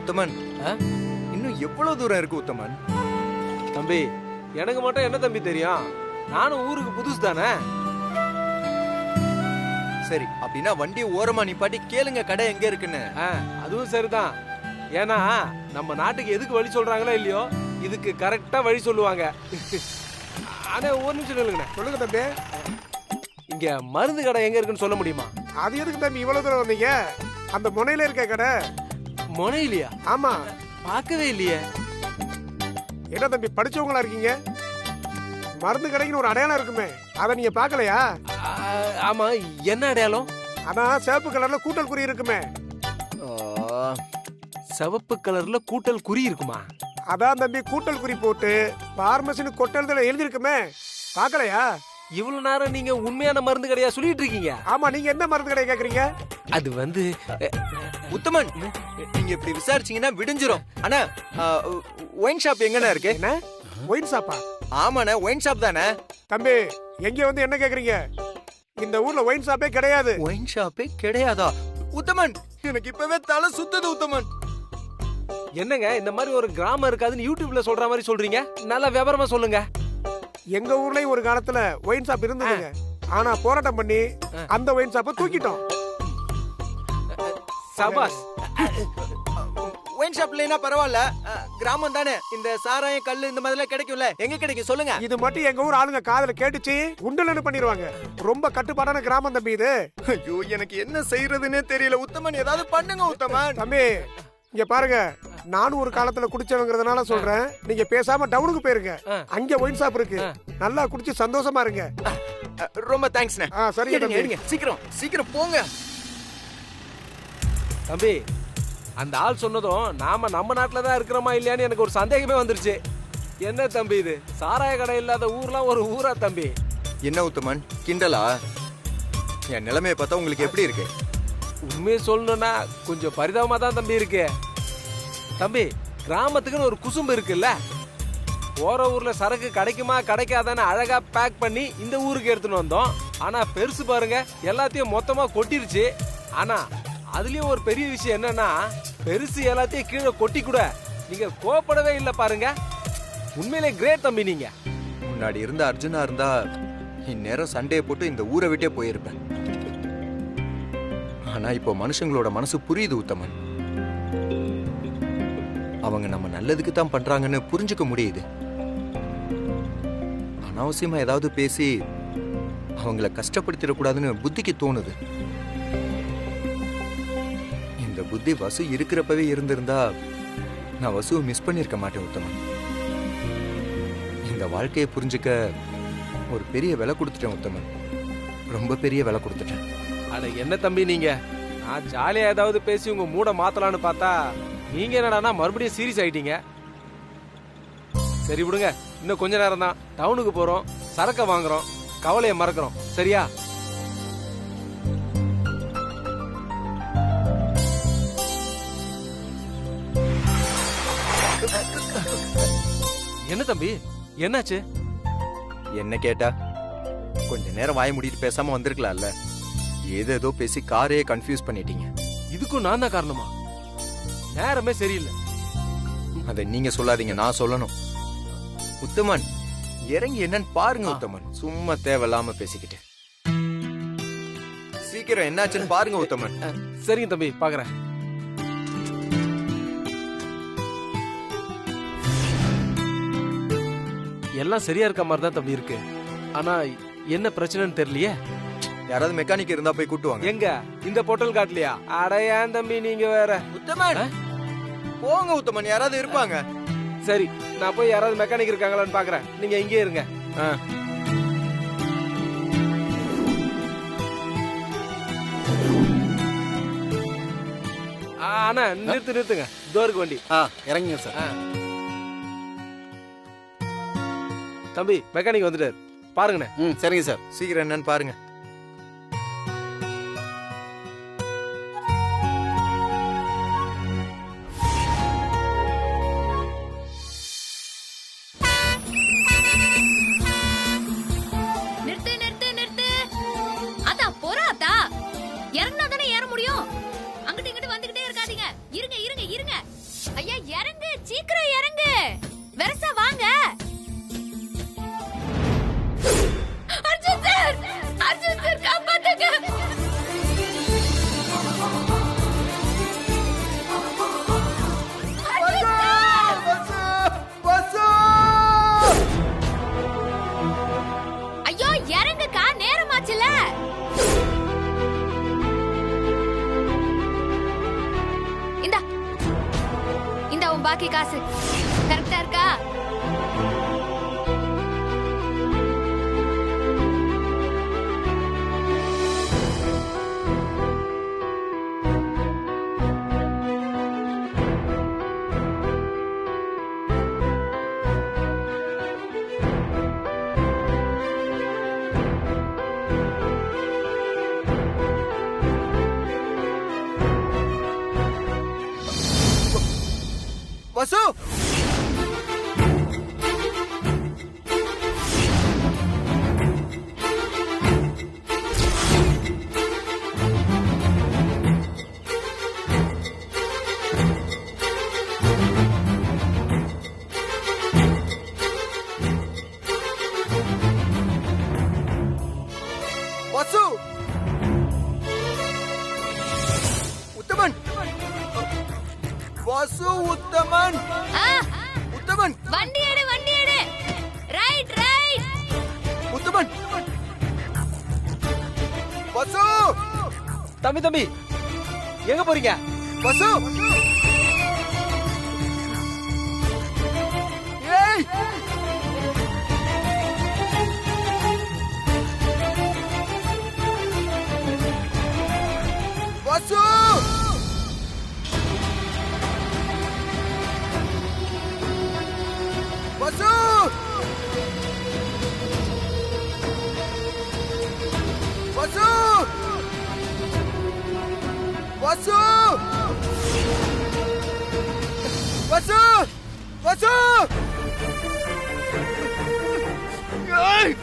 உத்தமன், இன்னும் எவ்வளவு தூரம் இருக்கு உத்தமன்? தம்பி, எனக்கு மட்டும் என்ன தம்பி தெரியும்? நானும் ஊருக்கு புதுசு தானே. சரி, அப்படின்னா வண்டியை ஓரமா நிப்பாட்டி கேளுங்க கடை எங்க இருக்குன்னு. அதுவும் சரிதான். ஏன்னா நம்ம நாட்டுக்கு எதுக்கு வழி சொல்றாங்களோ இல்லையோ, இதுக்கு கரெக்டா வழி சொல்லுவாங்க. ஆனா ஒரு நிமிஷம் இல்லைங்கண்ணே. சொல்லுங்க தம்பி, இங்க மருந்து கடை எங்க இருக்குன்னு சொல்ல முடியுமா? அது எதுக்கு தம்பி இவ்வளவு தூரம் வந்தீங்க? அந்த முனையில இருக்க கடை. முனையிலையா? ஆமா. பார்க்கவே இல்லையே. என்ன தம்பி படிச்சவங்களா இருக்கீங்க? மருந்து கடைக்குன்னு ஒரு அடையாளம் இருக்குமே, அதை நீங்க பாக்கலையா? ஆமா, என்ன அடையாளம்? அதான் சிவப்பு கலர்ல கூட்டல் குறி இருக்குமே. சிவப்பு கலர்ல கூட்டல் குறி இருக்குமா? அதான் தம்பி கூட்டல் குறி போட்டு பார்மசின்னு கொட்டல்ல எழுதி இருக்குமே, பாக்கலையா? இவ்வளவு நேரம் நீங்க உண்மையான மருந்து கடையா சொல்லிட்டு இருக்கீங்க? ஆமா, நீங்க என்ன மருந்து கடை கேக்குறீங்க? அது வந்து உத்தமன், நீங்க இப்படி விசாரிச்சீங்கன்னா விடிஞ்சிரும். அண்ணா, ஒயின் ஷாப் எங்கண்ணா இருக்கு? என்ன ஒயின் ஷாப்பா? ஆமாண்ணே, ஒயின் ஷாப் தானே. தம்பி, எங்க வந்து என்ன கேக்குறீங்க? இந்த ஊர்ல ஒயின் ஷாப்பே கிடையாது. ஒயின் ஷாப்பே கிடையாதா? உத்தமன், எனக்கு இப்பவே தலை சுத்துது உத்தமன். என்னங்க இந்த மாதிரி ஒரு கிராமம் இருக்காதுன்னு யூடியூப்ல சொல்ற மாதிரி சொல்றீங்க? நல்லா விவரமா சொல்லுங்க. எங்க ஊர்லயும் ஒரு காலத்துல ஒயின் ஷாப் இருந்ததுங்க. ஆனா போராட்டம் பண்ணி அந்த ஒயின் ஷாப்பை தூக்கிட்டோம். சபாஸ். ஒயின் ஷாப் இல்லைன்னா பரவாயில்ல, கிராமம் தானே. இந்த சாராயம் கல்லு இந்த மாதிரிலாம் கிடைக்கும்ல, எங்க கிடைக்கும் சொல்லுங்க. இது மட்டும் எங்க ஊர் ஆளுங்க காதுல கேட்டுச்சு உண்டலன்னு பண்ணிடுவாங்க. ரொம்ப கட்டுப்பாடான கிராமம் தம்பி இது. ஐயோ, எனக்கு என்ன செய்யறதுன்னே தெரியல உத்தமன். ஏதாவது பண்ணுங்க உத்தமன். தம்பி, இங்க பாருங்க, நானும் ஒரு காலத்துல குடிச்சவங்கிறதுனால சொல்றேன், நீங்க பேசாம டவுனுக்கு போயிருங்க. அங்க ஒயின் ஷாப் இருக்கு, நல்லா குடிச்சு சந்தோஷமா இருங்க. ரொம்ப தேங்க்ஸ்ண்ணே. சரிங்க தம்பி, சீக்கிரம் சீக்கிரம் போங்க. தம்பி, அந்த ஆள் சொன்னதும் நாம நம்ம நாட்டுல தான் இருக்கிறோமா இல்லையான்னு எனக்கு ஒரு சந்தேகமே வந்துருச்சு. என்ன தம்பி இது, சாராய கடை இல்லாத ஊர்லாம் ஒரு ஊரா தம்பி? என்ன உத்தமன், கிண்டலா? என் நிலைமையை பார்த்தா உங்களுக்கு எப்படி இருக்கு? உண்மையை சொல்லணும்னா கொஞ்சம் பரிதாபமா தான் தம்பி இருக்கு. தம்பி, கிராமத்துக்குன்னு ஒரு குசும்பு இருக்குல்ல, போற ஊர்ல சரக்கு கிடைக்குமா கிடைக்காதான்னு அழகா பேக் பண்ணி இந்த ஊருக்கு எடுத்துன்னு வந்தோம். ஆனா பெருசு பாருங்க, எல்லாத்தையும் மொத்தமா கொட்டிருச்சு. ஆனா அதுலயும் ஒரு பெரிய விஷயம் என்னன்னா, பெருசு எல்லாத்தையும் கீழே கொட்டி கூட நீங்க கோபப்படவே இல்லை பாருங்க. உண்மையிலே கிரேட் தம்பி நீங்க. முன்னாடி இருந்த அர்ஜுனா இருந்தா இந்நேரம் சண்டையை போட்டு இந்த ஊரை விட்டே போயிருப்பேன். ஆனா இப்போ மனுஷங்களோட மனசு புரியுது உத்தமன். அவங்க நம்ம நல்லதுக்கு தான் பண்றாங்கன்னு புரிஞ்சுக்க முடியுது. அனாவசியமா ஏதாவது பேசி அவங்கள கஷ்டப்படுத்திடக்கூடாதுன்னு புத்திக்கு தோணுது. இந்த புத்தி வசு இருக்கிறப்பவே இருந்திருந்தா நான் வசுவை மிஸ் பண்ணிருக்க மாட்டேன் உத்தமன். இந்த வாழ்க்கையை புரிஞ்சுக்க ஒரு பெரிய விலை கொடுத்துட்டேன் உத்தமன், ரொம்ப பெரிய விலை கொடுத்துட்டேன். அட என்ன தம்பி நீங்க, நான் ஜாலியா ஏதாவது பேசி உங்க மூட மாத்தலான்னு பார்த்தா நீங்க என்னடானா மறுபடியும் சீரியஸ் ஆயிட்டீங்க. சரி விடுங்க, இன்னும் கொஞ்ச நேரம் தான், டவுனுக்கு போறோம், சரக்க வாங்குறோம், கவலையை மறக்கிறோம், சரியா? என்ன தம்பி, என்னாச்சு? என்ன கேட்டா, கொஞ்ச நேரம் வாய மூடிட்டு பேசாம வந்திருக்கலாம்ல. ஏதேதோ பேசி காரையே கன்ஃபியூஸ் பண்ணிட்டீங்க. இதுக்கும் நான் தான் காரணமா? நேரமே சரியில்லை. அதை நீங்க சொல்லாதீங்க, நான் சொல்லணும். உத்தமன், இறங்கி என்னன்னு பாருங்க உத்தமன். சும்மா தேவையில்லாம பேசிக்கிட்டு. சீக்கிரம் என்னாச்சுன்னு பாருங்க உத்தமன். சரிங்க தம்பி, பாக்குறேன். எல்லாம் சரியா இருக்க மாதிரி தான் தம்பி இருக்கு. ஆனா என்ன பிரச்சனைன்னு தெரியலையே. யாராவது மெக்கானிக் இருந்தா போய் கூட்டுவாங்க. எங்க இந்த பொட்டல் காட்டலையா? அட ஏன் தம்பி நீங்க வேற. உத்தமன், போங்க உத்தமன், யாராவது இருப்பாங்க. சரி, நான் போய் யாராவது மெக்கானிக் இருக்காங்களான்னு பாக்குறேன், நீங்க இங்கே இருங்க. அண்ணா நிறுத்துங்க, டோருக்கு வண்டி. இறங்குங்க சார். தம்பி, மெக்கானிக் வந்துட்டாரு, பாருங்கண்ணே. சரிங்க சார். சீக்கிரம் என்னன்னு பாருங்க. சொன்னேன்ல. இந்தா இந்த உன் பாக்கி காசு கரெக்டா இருக்கா? வசு வசு உத்தமன் வசு உத்தமன் உத்தமன் வண்டி எடு ரைட் உத்தமன் வசு தம்பி எங்க போறீங்க? வசு ஏய் வசு வசு வசு வசு வசு வசு ஏய்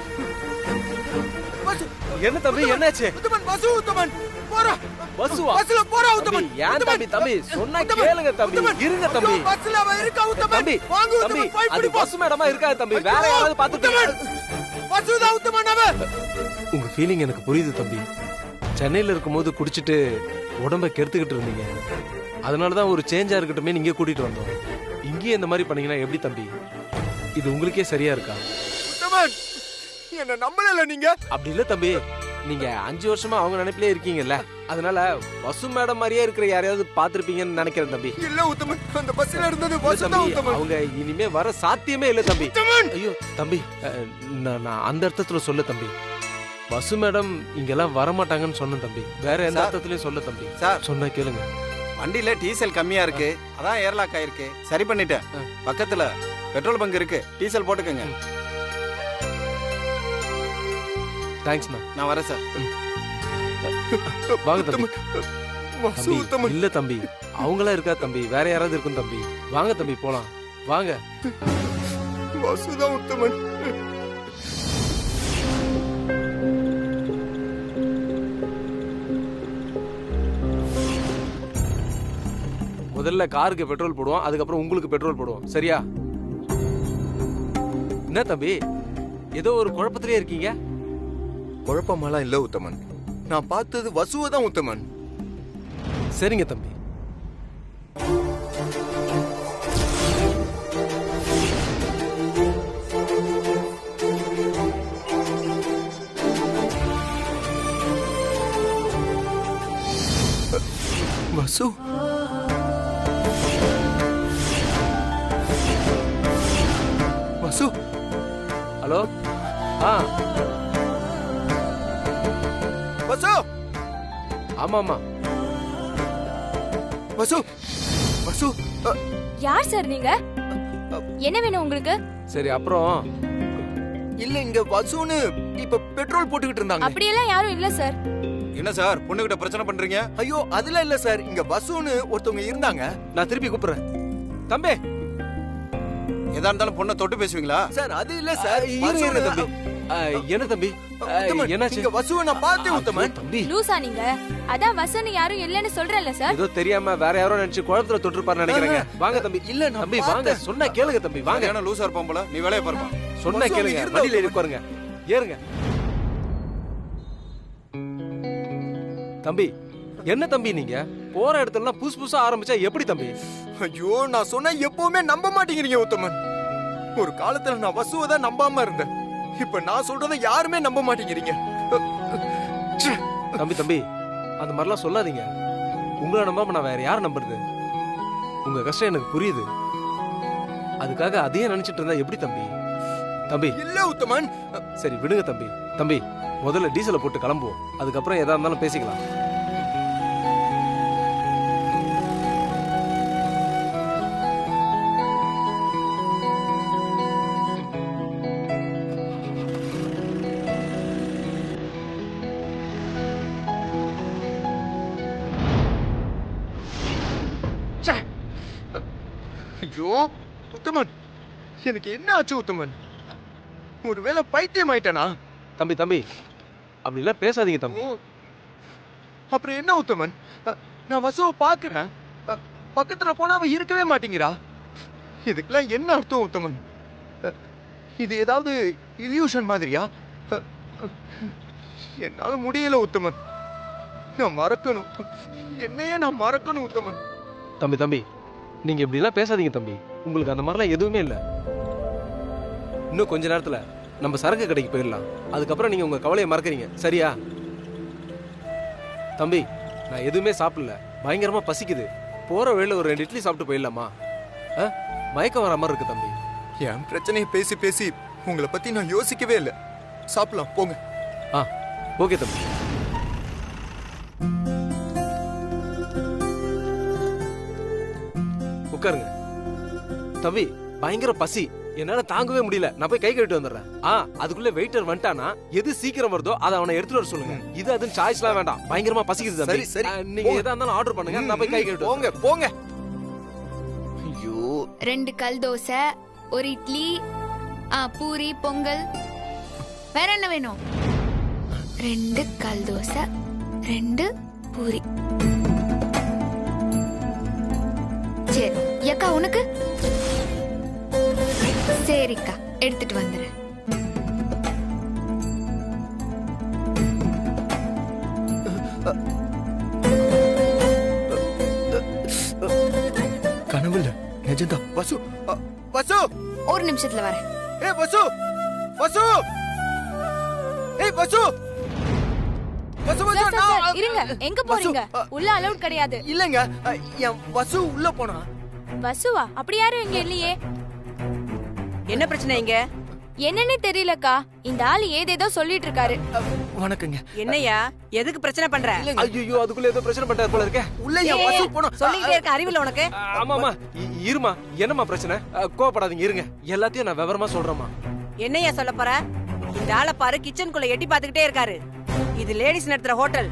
வசு என்ன தம்பி என்னாச்சு? உத்தமன் வசு உத்தமன் போறா பஸ்ஸுவா? பஸ்ல போறா உத்தமன். ஏன் தம்பி சொன்னா கேளுங்க தம்பி. இருங்க தம்பி. பஸ்ல அவ இருக்கா உத்தமன். தம்பி வாங்க தம்பி உத்தமன் போய் அது பிடி பஸ் மேடமா இருக்காது தம்பி. வேற யாராவது பாத்துட்டு வசுதா உத்தமன் அவ. உங்க ஃபீலிங் எனக்கு புரியுது தம்பி. சென்னையில இருக்கும்போது குடிச்சிட்டு உடம்ப கெடுத்துக்கிட்டு இருந்தீங்க. அதனாலதான் ஒரு சேஞ்சா இருக்கட்டுமே நீங்க கூட்டிட்டு வந்தோம். இங்கேயே இந்த மாதிரி பண்ணீங்கன்னா எப்படி தம்பி? இது உங்களுக்கே சரியா இருக்கா? உத்தமன் என்ன நம்பல நீங்க? அப்படி இல்ல தம்பி, நீங்க 5 வருஷமா அவங்க நினைப்பிலே இருக்கீங்கல்ல, அதனால வசு மேடம் மாதிரியே இருக்கிற யாரையாவது பாத்திருப்பீங்கன்னு நினைக்கிறேன் தம்பி. இல்ல உத்தமன், அந்த பஸ்ல இருந்தது வசுதா உத்தமன். அவங்க இனிமே வர சாத்தியமே இல்ல தம்பி. ஐயோ தம்பி, நான் அந்த அர்த்தத்துல சொல்ல தம்பி. வசு மேடம் இங்கெல்லாம் வர மாட்டாங்கன்னு சொன்னேன் தம்பி. வேற எந்த அர்த்தத்திலயும் சொல்ல தம்பி. சார் சொன்னா கேளுங்க. வண்டியில டீசல் கம்மியா இருக்கு, அதான் ஏர்லாக் ஆயிருக்கு. சரி பண்ணிட்டேன். பக்கத்துல பெட்ரோல் பங்க் இருக்கு, டீசல் போட்டுக்கங்க. தேங்க்ஸ்ண்ணா. நான் வரேன் சார். வாங்க தம்பி. வசு தம்பி, உத்தமன் இல்ல தம்பி, அவங்களா இருக்கா தம்பி, வேற யாராவது இருக்கும் தம்பி. வாங்க தம்பி போலாம் வாங்க. வசுதா உத்தமன். முதல்ல காருக்கு பெட்ரோல் போடுவோம், அதுக்கப்புறம் உங்களுக்கு பெட்ரோல் போடுவோம். சரியா? என்ன தம்பி, ஏதோ ஒரு குழப்பத்திலே இருக்கீங்க? குழப்பமெல்லாம் இல்ல உத்தமன், நான் பார்த்தது வசுவை தான் உத்தமன். சரிங்க தம்பி. வசு வசு. ஹலோ. வசு. ஆமா ஆமா வசு. வசு. யார் சார் நீங்க? என்ன வேணும் உங்களுக்கு? சரி அப்புறம். இல்ல இங்க வசுன்னு இப்ப பெட்ரோல் போட்டுக்கிட்டு இருந்தாங்க. அப்படியெல்லாம் யாரும் இல்ல சார். என்ன சார் பொண்ணுகிட்ட பிரச்சனை பண்றீங்க? ஐயோ அதுல இல்ல சார், இங்க வசுன்னு ஒருத்தவங்க இருந்தாங்க. நான் திருப்பி கூப்பிடுறேன். தம்பி எதா இருந்தாலும் பொண்ணை தொட்டு பேசுவீங்களா? சார் அது இல்ல சார். இருங்க தம்பி. என்ன தம்பி என்னாச்சு? இங்க வசுவை நான் பார்த்தேன் உத்தமன். தம்பி லூசா நீங்க? அதான் வசன் யாரும் இல்லன்னு சொல்றேன்ல சார். ஏதோ தெரியாம வேற யாரோ நினைச்சு குழப்பத்துல தொட்டுருப்பாரு நினைக்கிறேங்க. வாங்க தம்பி. இல்ல நான் தம்பி வாங்க, சொன்னா கேளுங்க தம்பி. வாங்க, ஏன்னா லூசா இருப்பான் போல. நீ வேலையை பாருமா. சொன்னா வசு கேளுங்க. அங்க வண்டியில இருந்தா உட்காருங்க, ஏறுங்க. தம்பி என்ன தம்பி, நீங்க போற இடத்துல புதுசு புதுசா ஆரம்பிச்சா எப்படி தம்பி? ஐயோ நான் சொன்ன எப்பவுமே நம்ப மாட்டேங்கிறீங்க உத்தமன். ஒரு காலத்துல நான் வசுவை தான் நம்பாம இருந்தேன். இப்ப நான் சொல்றதை யாருமே நம்ப மாட்டேங்கிறீங்க. தம்பி அந்த மாதிரிலாம் சொல்லாதீங்க. உங்களை நம்பாம நான் வேற யாரை நம்புறது? உங்க கஷ்டம் எனக்கு புரியுது. அதுக்காக அதையே நினைச்சிட்டு இருந்தா எப்படி தம்பி? தம்பி இல்ல உத்தமன். சரி விடுங்க தம்பி. தம்பி முதல்ல டீசலை போட்டு கிளம்புவோம், அதுக்கப்புறம் எதா இருந்தாலும் பேசிக்கலாம். ஐயோ உத்தமன், எனக்கு என்ன ஆச்சு உத்தமன்? ஒருவேளை பைத்தியம் ஆயிட்டனா? தம்பி அப்படிலாம் பேசாதீங்க தம்பி. அப்புறம் என்ன உத்தமன்? நான் வசுவை பாக்குறேன், பக்கத்துல போனா அவ இருக்கவே மாட்டேங்கிறா. இதுக்கெல்லாம் என்ன அர்த்தம் உத்தமன்? இது ஏதாவது இல்யூஷன் மாதிரியா? என்னால முடியல உத்தமன். நான் மறக்கணும், என்னையே நான் மறக்கணும் உத்தமன். தம்பி நீங்க இப்படிலாம் பேசாதீங்க தம்பி. உங்களுக்கு அந்த மாதிரிலாம் எதுவுமே இல்லை. இன்னும் கொஞ்ச நேரத்துல நம்ம சரக்கு கடைக்கு போயிடலாம். அதுக்கப்புறம் நீங்க உங்க கவலையை மறக்கறீங்க, சரியா? தம்பி நான் எதுவுமே சாப்பிடல, பயங்கரமா பசிக்குது. போற வழியில ஒரு 2 இட்லி சாப்பிட்டு போயிடலாமா? மயக்கம் வர மாதிரி இருக்கு தம்பி. என் பிரச்சனையை பேசி பேசி உங்களை பத்தி நான் யோசிக்கவே இல்லை. சாப்பிடலாம் போங்க. ஓகே தம்பி. உட்காருங்க. தம்பி பயங்கர பசி, என்னால தாங்கவே முடியல. நான் போய் கை கழுவிட்டு வந்துடுறேன். அதுக்குள்ள வெயிட்டர் வந்துட்டானா எது சீக்கிரம் வருதோ அதை அவனை எடுத்துட்டு வர சொல்லுங்க. இது அதுன்னு சாய்ஸ்லாம் வேண்டாம், பயங்கரமா பசிக்குது தம்பி. சரி சரி, நீங்க எதா இருந்தாலும் ஆர்டர் பண்ணுங்க, நான் போய் கை கழுவிட்டு போங்க போங்க. ஐயோ 2 கல் தோசை, 1 இட்லி, பூரி, பொங்கல். வேற என்ன வேணும்? 2 கல் தோசை, 2 பூரி. சரி ஏக்கா உனக்கு? சரிக்கா எடுத்துட்டு வந்துடுறேன். கனவுல நிஜம்தான். வசு வசு, ஒரு நிமிஷத்துல வரேன். ஏய் வசு, வசு, ஏய் வசு, வசு வசு. சார், சார், சார், இருங்க. எங்க போறீங்க? உள்ள அலௌட் கிடையாது. இல்லங்க, என் வசு உள்ள போனா. வசுவா? அப்படி யாரும் இங்க இல்லையே. என்ன பிரச்சனை இங்க? என்னன்னே தெரியலக்கா, இந்த ஆளு ஏதேதோ சொல்லிட்டு இருக்காரு. வணக்கங்க. என்னையா எதுக்கு பிரச்சனை பண்ற? ஐயோ அதுக்குள்ள ஏதோ பிரச்சனை பண்றாரு போல இருக்கே. உள்ள என் வசு போனா. சொல்லிக்கிட்டே இருக்க அறிவில்ல உனக்கு? ஆமாமா இருமா. என்னம்மா பிரச்சனை? கோவப்படாதீங்க, இருங்க. எல்லாத்தையும் நான் விவரமா சொல்றேம்மா. என்னையா சொல்ல போற? இந்த ஆளை பாரு, கிச்சனுக்குள்ள எட்டி பாத்துக்கிட்டே இருக்காரு. இது லேடிஸ் நடத்துற ஹோட்டல்.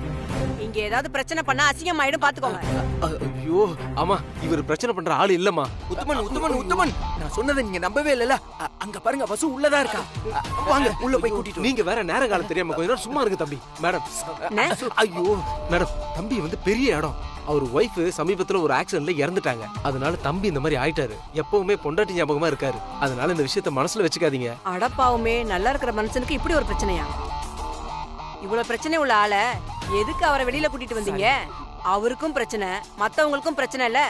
இங்க ஏதாவது பிரச்சனை பண்ணா அசிங்கம் ஆயிடும், பாத்துக்கோங்க. ஐயோ ஆமா, இவர் பிரச்சனை பண்ற ஆளு இல்லம்மா. உத்தமன் உத்தமன் உத்தமன், நான் சொன்னதை நீங்க நம்பவே இல்லல. அங்க பாருங்க வசு உள்ளதா இருக்கா. வாங்க உள்ள போய் கூட்டிட்டு. நீங்க வேற நேரம் காலம் தெரியாம கொஞ்ச நேரம் சும்மா இருக்கு தம்பி. மேடம் ஐயோ மேடம், தம்பி வந்து பெரிய இடம். அவர் ஒய்ஃப் சமீபத்துல ஒரு ஆக்சிடென்ட்ல இறந்துட்டாங்க. அதனால தம்பி இந்த மாதிரி ஆயிட்டாரு. எப்பவுமே பொண்டாட்டி ஞாபகமா இருக்காரு. அதனால இந்த விஷயத்த மனசுல வச்சுக்காதீங்க. அடப்பாவுமே, நல்லா இருக்கிற மனுஷனுக்கு இப்படி ஒரு பிரச்சனையா? இவ்வளவு பிரச்சனை உள்ள ஆள எதுக்கு அவரை வெளியில கூட்டிட்டு வந்தீங்க? அவருக்கும் பிரச்சனை, மத்தவங்களுக்கும் பிரச்சனை இல்ல.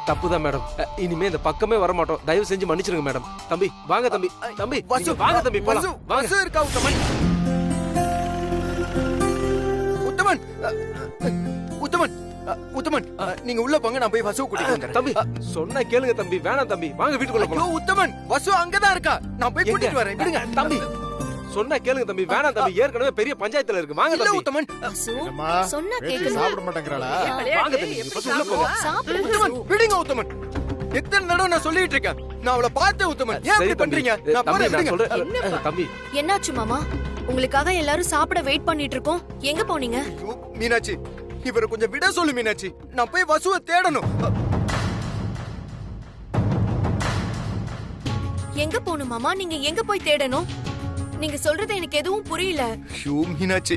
தப்புதான் மேடம். இனிமே இந்த பக்கமே வர மாட்டோம். தயவு செஞ்சு மன்னிச்சிருங்க மேடம். தம்பி வாங்க தம்பி. தம்பி வசு வாங்க தம்பி போலாம். வசு இருக்கா உத்தமன்? உத்தமன் உத்தமன் உத்தமன், நீங்க உள்ள போங்க, நான் போய் வசு கூட்டிட்டு வந்துறேன். தம்பி சொன்னா கேளுங்க தம்பி. வேணாம் தம்பி, வாங்க வீட்டுக்குள்ள ஐயோ போலாம். உத்தமன், வசு அங்கதான் இருக்கா, நான் போய் கூட்டிட்டு வரேன். விடுங்க தம்பி. சொன்னா கேளுங்க தம்பி. வேணாம் தம்பி, ஏற்கனவே பெரிய பஞ்சாயத்துல இருக்கு. வாங்க இல்ல தம்பி. உத்தமன். சொன்னா பேத்தி கேக்குது. சாப்பிட மாட்டேங்கிறாளா? வாங்க தம்பி, ஃபர்ஸ்ட் உள்ள போங்க. சாப்பிடு உத்தமன் விடுங்க உத்தமன். எத்தனை தடவை நான் சொல்லிட்டு இருக்கேன், நான் அவளை பார்த்தேன் உத்தமன். ஏன் சரி இப்படி தம்பி. பண்றீங்க? நான் தம்பி போறேன், நான் விடுங்க. சொல்றேன். தம்பி என்னாச்சு மாமா? உங்களுக்காக எல்லாரும் சாப்பிட வெயிட் பண்ணிட்டு இருக்கோம். எங்க போனீங்க? ஐயோ, மீனாட்சி இவரை கொஞ்சம் விட சொல்லு மீனாட்சி. நான் போய் வசுவை தேடணும். எங்க போகணும் மாமா? நீங்க எங்க போய் தேடணும்? நீங்க சொல்றது எனக்கு எதுவும் புரியல. ஐயோ மீனாட்சி,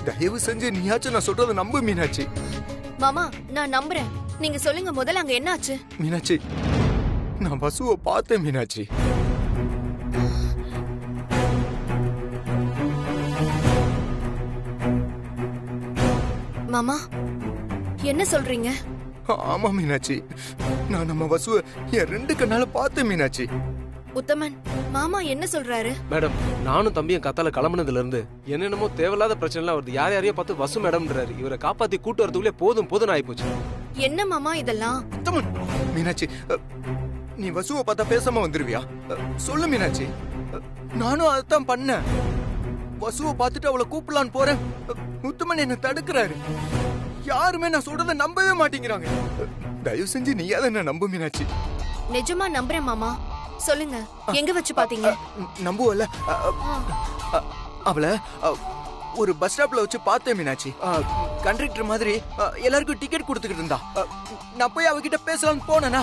தயவு செஞ்சு நீயாச்சும் நான் சொல்றதை நம்பு மீனாட்சி. மாமா நான் நம்புறேன், நீங்க சொல்லுங்க முதல்ல அங்க என்னாச்சு? மீனாட்சி, நான் வசுவை பார்த்தேன் மீனாட்சி. மாமா என்ன சொல்றீங்க? ஆமா மீனாட்சி, நான் நம்ம வசுவை என் 2 கண்ணால பார்த்தேன் மீனாட்சி. உத்தமன் மாமா என்ன சொல்றாரு? மேடம், நானும் தம்பியும் கத்தால கிளம்புனதுல இருந்து என்னென்னமோ தேவையில்லாத பிரச்சனை எல்லாம் வருது. யாரையோ பார்த்து வசு மேடம்ன்றாரு. இவரை காப்பாத்தி கூட்டு வரதுக்குள்ளே போதும் ஆயிப்போச்சு. என்ன மாமா இதெல்லாம்? உத்தமன், மீனாட்சி, நீ வசுவை பார்த்தா பேசாம வந்துருவியா? சொல்லு மீனாட்சி. நானும் அதான் பண்ணேன். வசுவை பார்த்துட்டு அவளை கூப்பிடலான்னு போறேன். உத்தமன் என்ன தடுக்கிறாரு. யாருமே நான் சொல்றத நம்பவே மாட்டேங்கிறாங்க. தயவு செஞ்சு நீ அதை என்ன நம்பு மீனாட்சி. நிஜமா நம்புறேன் மாமா. சொல்லுங்க, எங்க வச்சு பாத்தீங்க? நம்புவல்ல? அவளை ஒரு பஸ் ஸ்டாப்ல வச்சு பார்த்தேன் மீனாட்சி. கண்டக்டர் மாதிரி எல்லாருக்கும் டிக்கெட் கொடுத்துக்கிட்டு இருந்தா. நான் போய் அவகிட்ட பேசலாம்னு போனேனா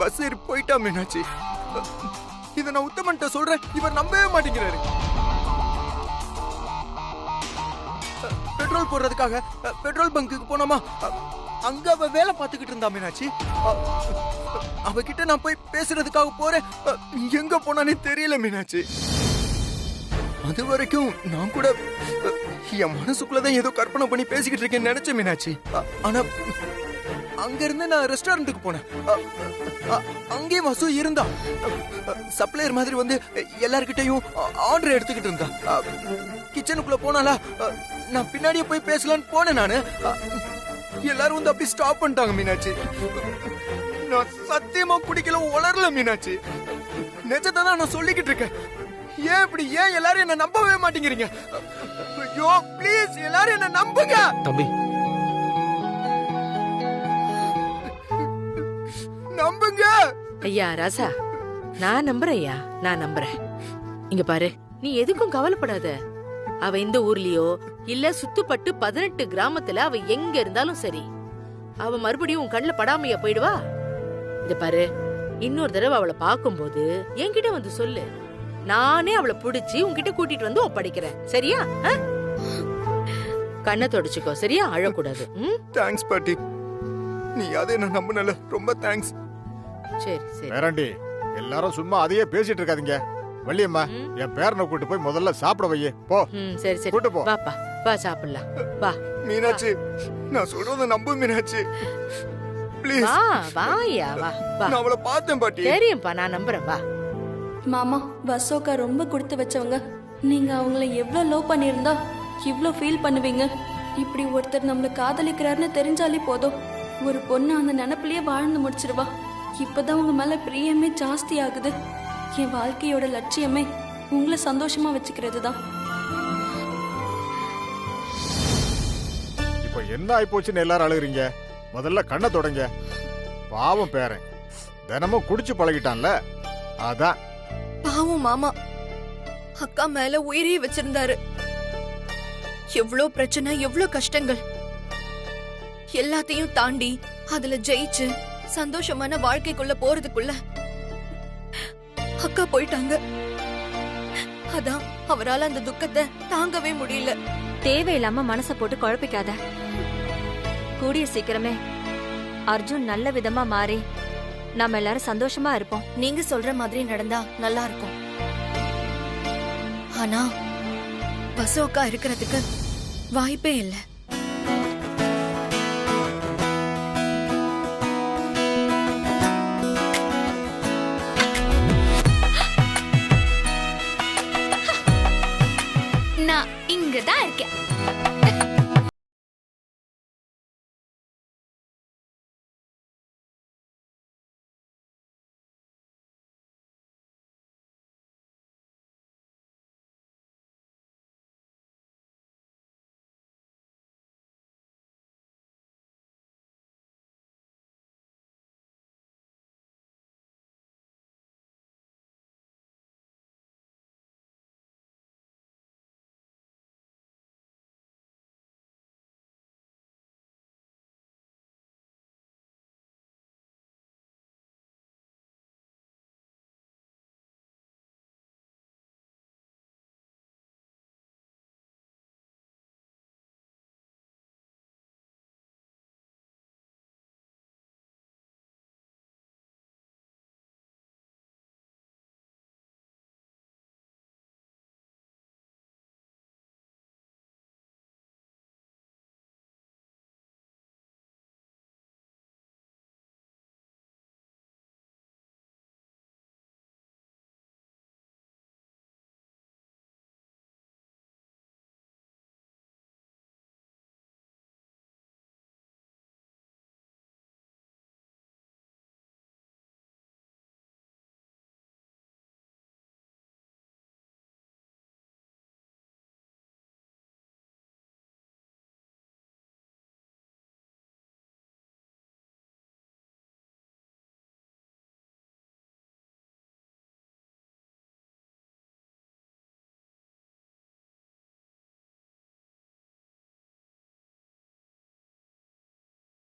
பஸ் ஏறி போயிட்டா மீனாட்சி. இதை நான் உத்தமன்ட்ட சொல்றேன், இவர் நம்பவே மாட்டேங்கிறாரு. பெட்ரோல் போடுறதுக்காக பெட்ரோல் பங்குக்கு போனோமா, அங்க அவ வேலை பார்த்துக்கிட்டு இருந்தா மீனாட்சி. அவகிட்ட நான் போய் பேசுறதுக்காக போறேன், எங்க போனானே தெரியல மீனாட்சி. அது வரைக்கும் நான் கூட என் மனசுக்குள்ளதான் ஏதோ கற்பனை பண்ணி பேசிக்கிட்டு இருக்கேன்னு நினைச்சேன் மீனாட்சி. ஆனா அங்க இருந்து நான் ரெஸ்டாரண்ட்டுக்கு போனேன். அங்கே வசு இருந்தா. சப்ளையர் மாதிரி வந்து எல்லார்கிட்டையும் ஆர்டர் எடுத்துக்கிட்டு இருந்தா. கிச்சனுக்குள்ள போனாலா, நான் பின்னாடியே போய் பேசலான்னு போனேன். நானு எல்லாரும் வந்து அப்படி ஸ்டாப் பண்ணிட்டாங்க மீனாட்சி. நான் சத்தியமா குடிக்கல, உளரல மீனாட்சி. நிஜத்தை தான் நான் சொல்லிக்கிட்டு இருக்கேன். ஏன் எல்லாரும் என்ன நம்பவே மாட்டேங்கிறீங்க? ஐயோ ப்ளீஸ், எல்லாரும் என்ன நம்புங்க. தம்பி, நம்புங்க. ஐயா ராசா, நான் நம்புறேன் ஐயா, நான் நம்புறேன். இங்க பாரு, நீ எதுக்கும் கவலைப்படாத. அவ இந்த ஊர்லயோ இல்ல சுத்துப்பட்டு 18 கிராமத்துல அவ எங்க இருந்தாலும் சரி, அவ மறுபடியும் உன் கண்ணுல படாமையா போயிடுவா. இந்த பாரு, இன்னொரு தடவை அவளை பாக்கும்போது என்கிட்ட வந்து சொல்லு. நானே அவளை புடிச்சு உன்கிட்ட கூட்டிட்டு வந்து ஒப்படைக்கிறேன். சரியா? கண்ணை தொடச்சுக்கோ, சரியா? அழக்கூடாது. தேங்க்ஸ் பாட்டி, நீ அதை என்ன நம்பினல, ரொம்ப தேங்க்ஸ். சரி சரி. வேறாண்டி, எல்லாரும் சும்மா அதையே பேசிட்டு இருக்காதீங்க. வள்ளியம்மா, என் பேரனை கூட்டு போய் முதல்ல சாப்பிட வையே. போ. சரி சரி, கூட்டு போ. வாப்பா, வா சாப்பிடலாம். வா மீனாட்சி, நான் சொல்றத நம்பு மீனாட்சி. ப்ளீஸ். வா வாயா, வா வா. நான் அவளை பார்த்தேன் பாட்டி. தெரியும்பா, நான் நம்புறேன். வா. மாமா, வசோக்கா ரொம்ப கொடுத்து வச்சவங்க. நீங்க அவங்கள எவ்வளவு லவ் பண்ணியிருந்தா இவ்ளோ ஃபீல் பண்ணுவீங்க? இப்படி ஒருத்தர் நம்மள காதலிக்கிறாருன்னு தெரிஞ்சாலே போதும், ஒரு பொண்ணு அந்த நினைப்பிலேயே வாழ்ந்து முடிச்சிருவா. இப்பதான் உங்க மேல பிரியமே ஜாஸ்தி ஆகுது. என் வாழ்க்கையோட லட்சியமே உங்களை சந்தோஷமா வச்சுக்கிறது தான். இப்ப என்ன ஆயிப்போச்சுன்னு எல்லாரும் அழுகுறீங்க? முதல்ல கண்ணை தொடங்க. பாவம் பேரன் தினமும் குடிச்சு பழகிட்டான்ல, அதான். பாவம் மாமா, அக்கா மேல உயிரையே வச்சிருந்தாரு. எவ்ளோ பிரச்சனை, எவ்ளோ கஷ்டங்கள் எல்லாத்தையும் தாண்டி அதுல ஜெயிச்சு சந்தோஷமான வாழ்க்கைக்குள்ள போறதுக்குள்ள அக்கா போயிட்டாங்க. அதான் அவரால் அந்த துக்கத்தை தாங்கவே முடியல. தேவையில்லாம மனச போட்டு குழப்பிக்காத. கூடிய சீக்கிரமே அர்ஜுன் நல்ல விதமா மாறி நாம எல்லாரும் சந்தோஷமா இருப்போம். நீங்க சொல்ற மாதிரி நடந்தா நல்லா இருக்கும். ஆனா வசோக்கா இருக்கிறதுக்கு வாய்ப்பே இல்லை. நான் இங்கதான் இருக்கேன்.